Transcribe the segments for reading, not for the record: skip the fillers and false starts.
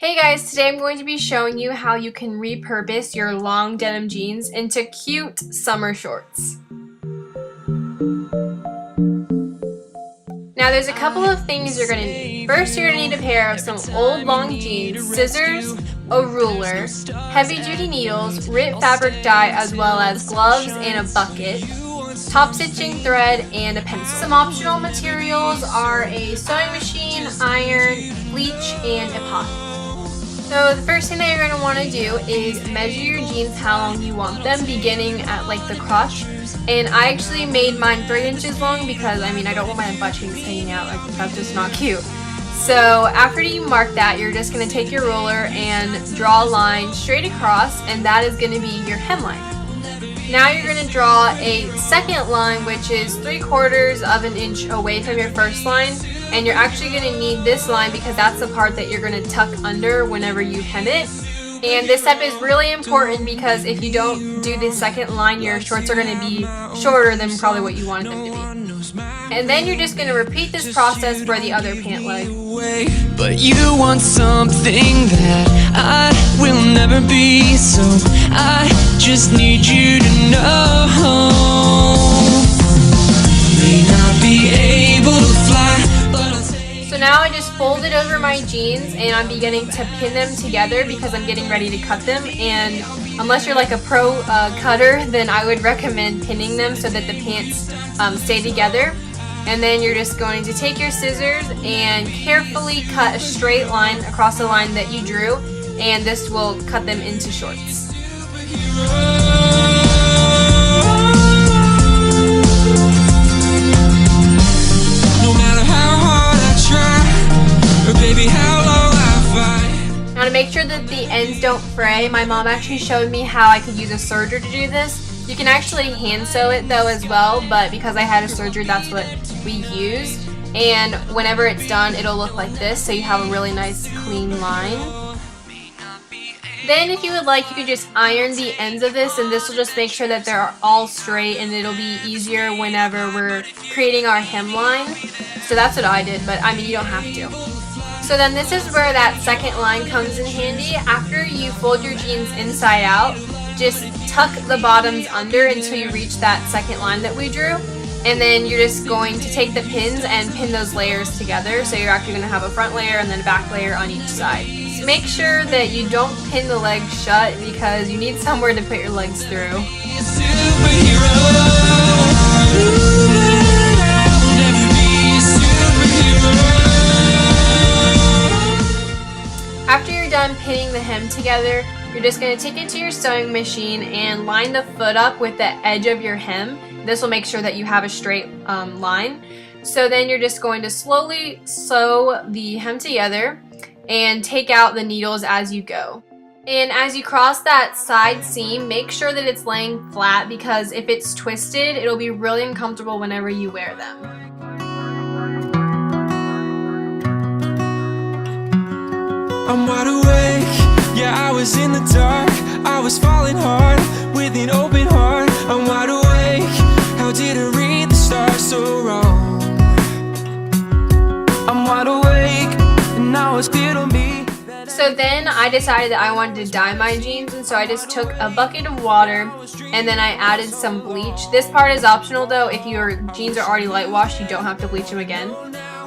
Hey guys, today I'm going to be showing you how you can repurpose your long denim jeans into cute summer shorts. Now there's a couple of things you're going to need. First, you're going to need a pair of some old long jeans, scissors, a ruler, heavy duty needles, RIT Fabric Dye, as well as gloves and a bucket, top stitching thread, and a pencil. Some optional materials are a sewing machine, iron, bleach, and a pot. So the first thing that you're going to want to do is measure your jeans how long you want them, beginning at like the crotch. And I actually made mine 3 inches long because I don't want my butt cheeks hanging out, like that's just not cute. So after you mark that, you're just going to take your ruler and draw a line straight across, and that is going to be your hemline. Now you're going to draw a second line, which is 3/4 of an inch away from your first line. And you're actually going to need this line because that's the part that you're going to tuck under whenever you hem it. And this step is really important because if you don't do the second line, your shorts are going to be shorter than probably what you wanted them to be. And then you're just going to repeat this process for the other pant leg. But you want something that I will never be, so I just need you to know. May not be able to fly. So now I just folded over my jeans and I'm beginning to pin them together because I'm getting ready to cut them. And unless you're like a pro cutter, then I would recommend pinning them so that the pants stay together. And then you're just going to take your scissors and carefully cut a straight line across the line that you drew, and this will cut them into shorts. Now to make sure that the ends don't fray, my mom actually showed me how I could use a serger to do this. You can actually hand sew it though as well, but because I had a serger, that's what we used. And whenever it's done, it'll look like this, so you have a really nice clean line. Then if you would like, you can just iron the ends of this, and this will just make sure that they're all straight, and it'll be easier whenever we're creating our hemline. So that's what I did, but you don't have to. So then this is where that second line comes in handy. After you fold your jeans inside out, just tuck the bottoms under until you reach that second line that we drew. And then you're just going to take the pins and pin those layers together. So you're actually going to have a front layer and then a back layer on each side. So make sure that you don't pin the legs shut because you need somewhere to put your legs through. After you're done pinning the hem together, you're just going to take it to your sewing machine and line the foot up with the edge of your hem. This will make sure that you have a straight line. So then you're just going to slowly sew the hem together and take out the needles as you go. And as you cross that side seam, make sure that it's laying flat because if it's twisted, it'll be really uncomfortable whenever you wear them. I'm wide awake, yeah, I was in the dark, I was falling hard, with an open heart. I'm wide awake, how did I read the stars so wrong? I'm wide awake, and now it's clear to me. So then I decided that I wanted to dye my jeans, and so I just took a bucket of water and then I added some bleach. This part is optional though. If your jeans are already light washed, you don't have to bleach them again.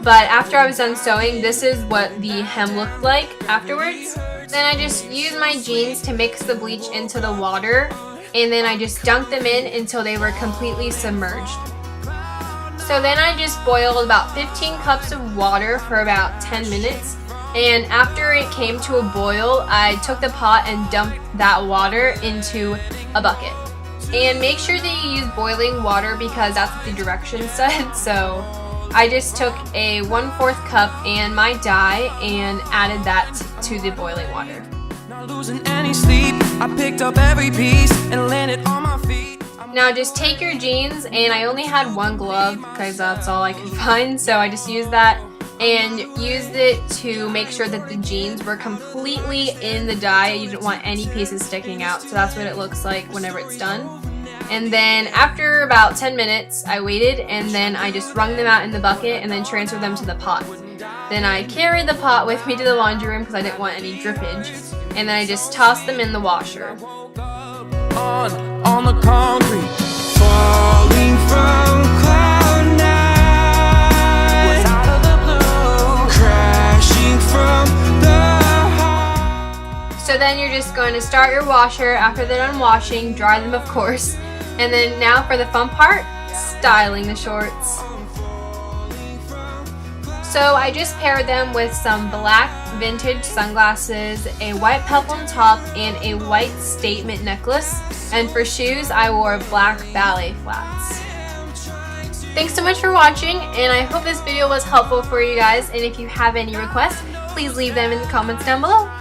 But after I was done sewing, this is what the hem looked like afterwards. Then I just used my jeans to mix the bleach into the water, and then I just dunked them in until they were completely submerged. So then I just boiled about 15 cups of water for about 10 minutes. And after it came to a boil, I took the pot and dumped that water into a bucket. And make sure that you use boiling water because that's what the directions said. So I just took a 1/4 cup and my dye and added that to the boiling water. Not losing any sleep, I picked up every piece and landed on my feet. Now just take your jeans, and I only had one glove because that's all I could find, so I just used that and used it to make sure that the jeans were completely in the dye. You didn't want any pieces sticking out, so that's what it looks like whenever it's done. And then after about 10 minutes, I waited, and then I just wrung them out in the bucket and then transferred them to the pot. Then I carried the pot with me to the laundry room because I didn't want any drippage. And then I just tossed them in the washer. On the concrete, falling from cloud nine, was out of the blue, crashing from the heart. So then you're just going to start your washer after they're done washing, dry them of course. And then now for the fun part, styling the shorts. So I just paired them with some black vintage sunglasses, a white peplum top, and a white statement necklace. And for shoes, I wore black ballet flats. Thanks so much for watching, and I hope this video was helpful for you guys. And if you have any requests, please leave them in the comments down below.